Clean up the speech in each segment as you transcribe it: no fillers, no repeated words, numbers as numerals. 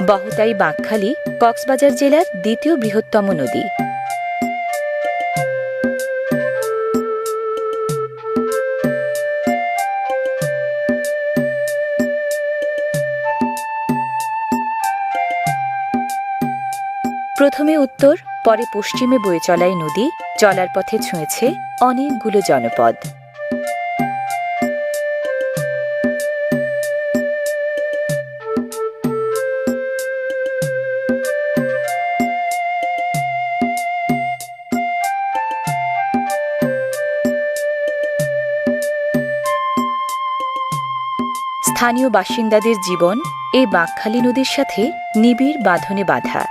বহতাই বাঁকখালী কক্সবাজার জেলার দ্বিতীয় বৃহত্তম নদী। প্রথমে উত্তর, পরে পশ্চিমে বয়ে চলা এই নদী চলার পথে ছুঁয়েছে অনেকগুলো জনপদ। স্থানীয় বাসিন্দাদের জীবন এই বাঁকখালী নদীর সাথে নিবিড় বাঁধনে বাঁধা।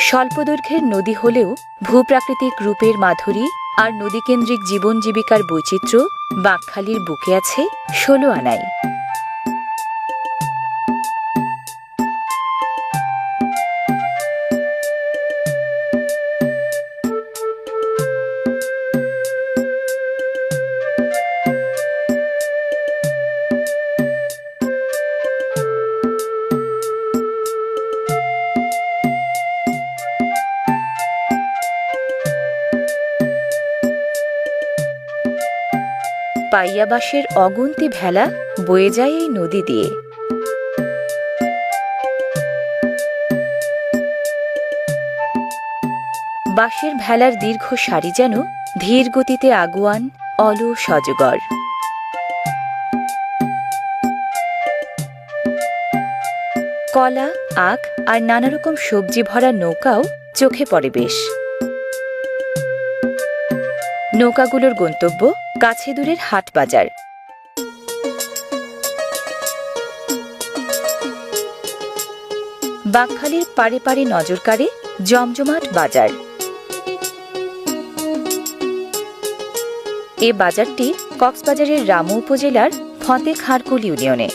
স্বল্পদৈর্ঘ্যের নদী হলেও ভূপ্রাকৃতিক রূপের মাধুরী আর নদীকেন্দ্রিক জীবন জীবিকার বৈচিত্র্য বাঁকখালীর বুকে আছে ১৬ আনায়। পাইয়া বাঁশের অগুন্তি ভেলা বয়ে যায় এই নদী দিয়ে। বাঁশের ভেলার দীর্ঘ সারি যেন ধীর গতিতে আগুয়ান, অলস অজগর। কলা, আখ আর নানারকম সবজি ভরা নৌকাও চোখে পড়ে বেশ। নৌকাগুলোর গন্তব্য কাছে দূরের হাট বাজার। বাঁকখালীর পাড়ে পাড়ে নজর কাড়ে জমজমাট বাজার। এ বাজারটি কক্সবাজারের রামু উপজেলার ফতে খাঁড়কুল ইউনিয়নে।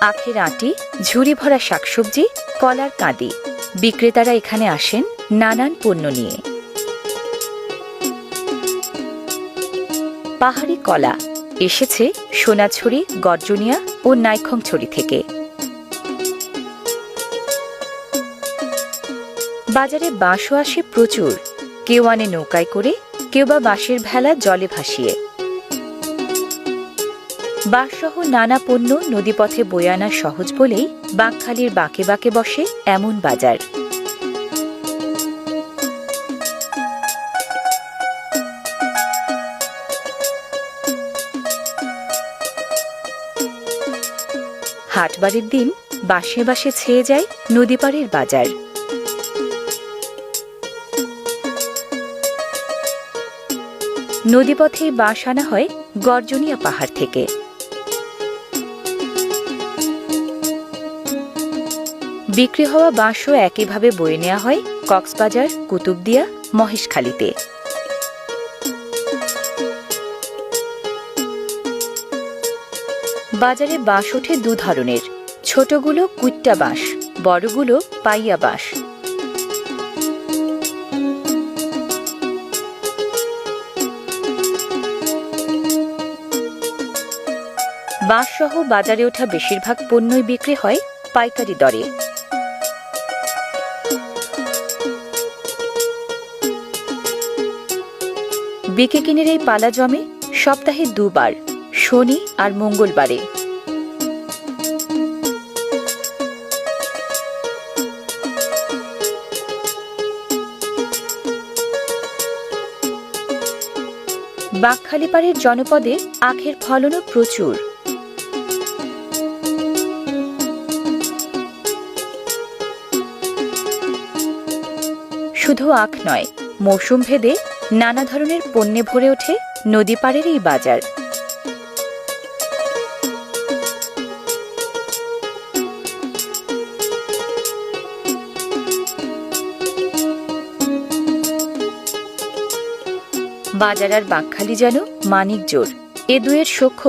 আখের আঁটি, ঝুড়ি ভরা শাকসবজি, কলার কাঁদি, বিক্রেতারা এখানে আসেন নানান পণ্য নিয়ে। পাহাড়ি কলা এসেছে সোনাছড়ি, গর্জনিয়া ও নাইখংছড়ি থেকে। বাজারে বাঁশও আসে প্রচুর, কেউ আনে নৌকায় করে, কেউ বা বাঁশের ভেলা জলে ভাসিয়ে। বাঁশসহ নানা পণ্য নদীপথে বয়ে আনা সহজ বলেই বাঁকখালীর বাঁকে বাঁকে বসে এমন বাজার। হাটবারের দিন বাঁশে বাঁশে ছেয়ে যায় নদীপাড়ের বাজার। নদীপথে বাঁশ আনা হয় গর্জনিয়া পাহাড় থেকে। বিক্রি হওয়া বাঁশও একইভাবে বয়ে নেওয়া হয় কক্সবাজার, কুতুবদিয়া, মহেশখালীতে। বাজারে বাঁশ ওঠে দু ধরনের, ছোটগুলো কুইট্টা বাঁশ, বড়গুলো পাইয়া বাঁশ। বাঁশসহ বাজারে ওঠা বেশিরভাগ পণ্যই বিক্রি হয় পাইকারি দরে। বিকে কিনের এই পালা জমে সপ্তাহে দুবার, শনি আর মঙ্গলবারে। বাঁকখালী পাড়ের জনপদে আখের ফলনও প্রচুর। শুধু আখ নয়, মৌসুম ভেদে নানা ধরনের পণ্যে ভরে ওঠে নদী পাড়ের এই বাজার। বাজার আর বাঁকখালি যেন মানিক জোর। এ দুয়ের সখ্য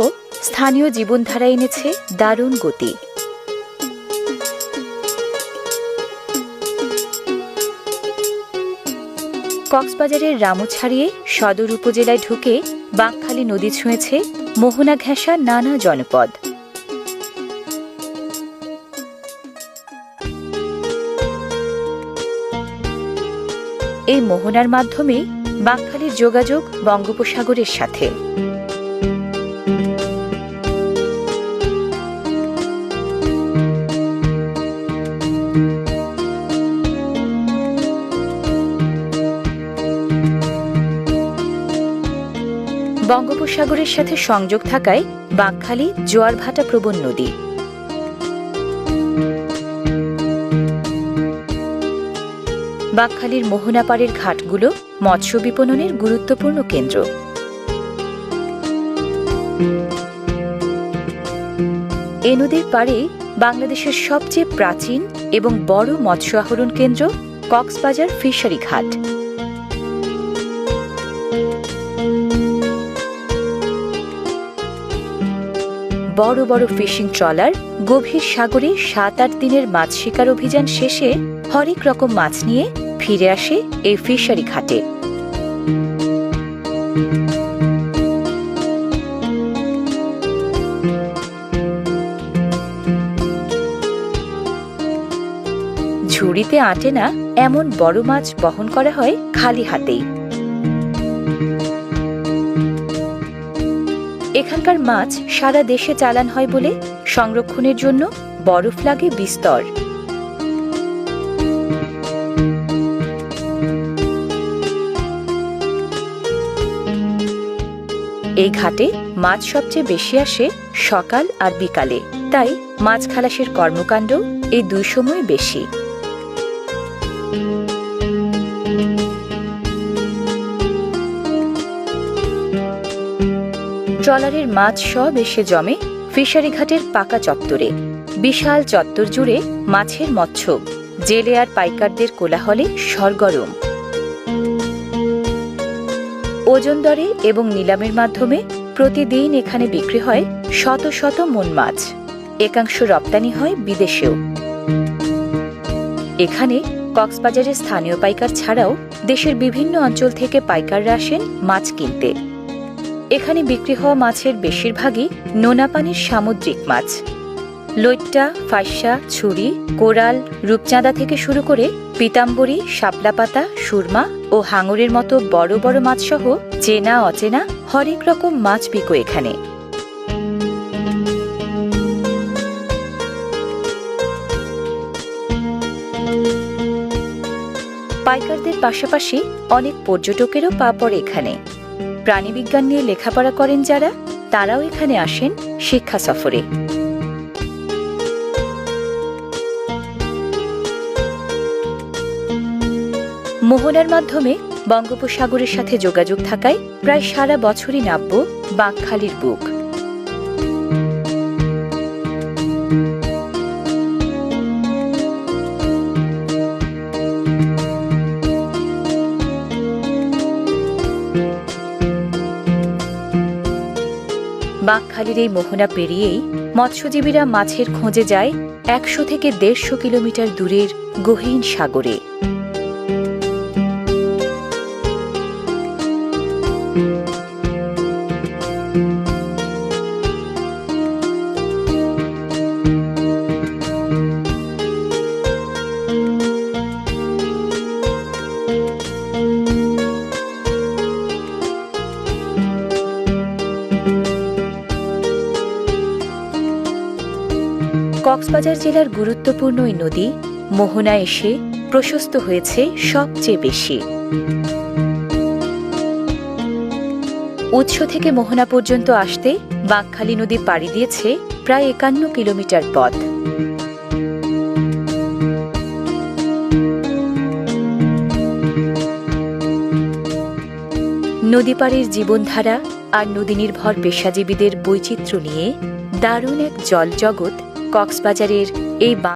স্থানীয় জীবনধারা এনেছে দারুণ গতি। কক্সবাজারের রামু ছাড়িয়ে সদর উপজেলায় ঢুকে বাঁকখালী নদী ছুঁয়েছে মোহনা ঘেঁষা নানা জনপদ। এই মোহনার মাধ্যমে বাঁকখালীর যোগাযোগ বঙ্গোপসাগরের সাথে। বঙ্গোপসাগরের সাথে সংযোগ থাকায় বাঁকখালী জোয়ার-ভাটা প্রবণ নদী। বাঁকখালীর মোহনা পাড়ের ঘাটগুলো মৎস্য বিপণনের গুরুত্বপূর্ণ কেন্দ্র। এ নদীর পাড়ে বাংলাদেশের সবচেয়ে প্রাচীন এবং বড় মৎস্য আহরণ কেন্দ্র কক্সবাজার ফিশারি ঘাট। বড় বড় ফিশিং ট্রলার গভীর সাগরে 7-8 দিনের মাছ শিকার অভিযান শেষে হরেক রকম মাছ নিয়ে ফিরে আসে এই ফিশারি ঘাটে। ঝুড়িতে আটে না এমন বড় মাছ বহন করা হয় খালি হাতেই। এখানকার মাছ সারা দেশে চালান হয় বলে সংরক্ষণের জন্য বরফ লাগে বিস্তর। এই ঘাটে মাছ সবচেয়ে বেশি আসে সকাল আর বিকালে, তাই মাছ খালাসের কর্মকাণ্ড এই দুই সময় বেশি। ট্রলারের মাছ সব এসে জমে ফিশারি ঘাটের পাকা চত্বরে। বিশাল চত্বর জুড়ে মাছের মৎস্য, জেলে আর পাইকারদের কোলাহলে সরগরম। ওজন দরে এবং নিলামের মাধ্যমে প্রতিদিন এখানে বিক্রি হয় শত শত মন মাছ। একাংশ রপ্তানি হয় বিদেশেও। এখানে কক্সবাজারের স্থানীয় পাইকার ছাড়াও দেশের বিভিন্ন অঞ্চল থেকে পাইকাররা আসেন মাছ কিনতে। এখানে বিক্রি হওয়া মাছের বেশিরভাগই নোনা পানির সামুদ্রিক মাছ। লইট্টা, ফাইসা, ছুরি, কোরাল, রূপচাঁদা থেকে শুরু করে পিতাম্বরী, শাপলা পাতা, সুরমা ও হাঙরের মতো বড় বড় মাছসহ চেনা অচেনা হরেক রকম মাছ বিকো এখানে। পাইকারদের পাশাপাশি অনেক পর্যটকেরও পা পড়ে এখানে। প্রাণীবিজ্ঞান নিয়ে লেখাপড়া করেন যারা, তারাও এখানে আসেন শিক্ষা সফরে। মোহনার মাধ্যমে বঙ্গোপসাগরের সাথে যোগাযোগ থাকায় প্রায় সারা বছরই নাব্য বাঁকখালীর বুক। বাঁকখালীর এই মোহনা পেরিয়েই মৎস্যজীবীরা মাছের খোঁজে যায় 100 থেকে 150 কিলোমিটার দূরের গহীন সাগরে। কক্সবাজার জেলার গুরুত্বপূর্ণ এই নদী মোহনা এসে প্রশস্ত হয়েছে সবচেয়ে বেশি। উৎস থেকে মোহনা পর্যন্ত আসতে বাঁকখালী নদী পাড়ি দিয়েছে প্রায় 51 কিলোমিটার পথ। নদী পাড়ের জীবনধারা আর নদী নির্ভর পেশাজীবীদের বৈচিত্র্য নিয়ে দারুণ এক জল জগৎ কক্সবাজারের এই